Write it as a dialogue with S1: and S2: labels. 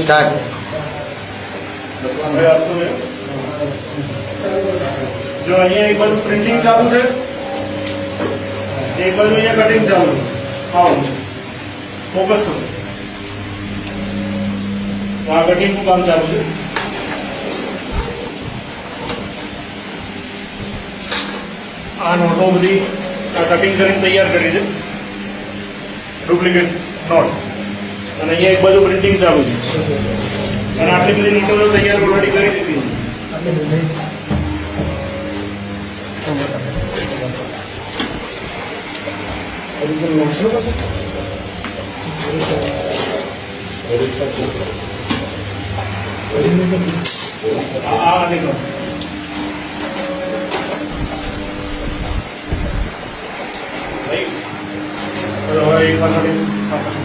S1: Start.
S2: જો અહીંયા એક બાજુ પ્રિન્ટિંગ ચાલુ છે, એક બાજુ અહીંયા કટિંગ ચાલુ છે. આવો ફોકસ કરો. તો આ કટિંગનું કામ ચાલુ છે. આ નોટો બધી આ કટિંગ કરીને તૈયાર કરી છે, ડુપ્લિકેટ નોટ. અને અહીંયા એક બાજુ પ્રિન્ટિંગ ચાલુ છે અને આટલી બધી નોટો તૈયાર ઓલરેડી કરી દીધી છે. આ દેખો ભાઈ, હવે એક વાર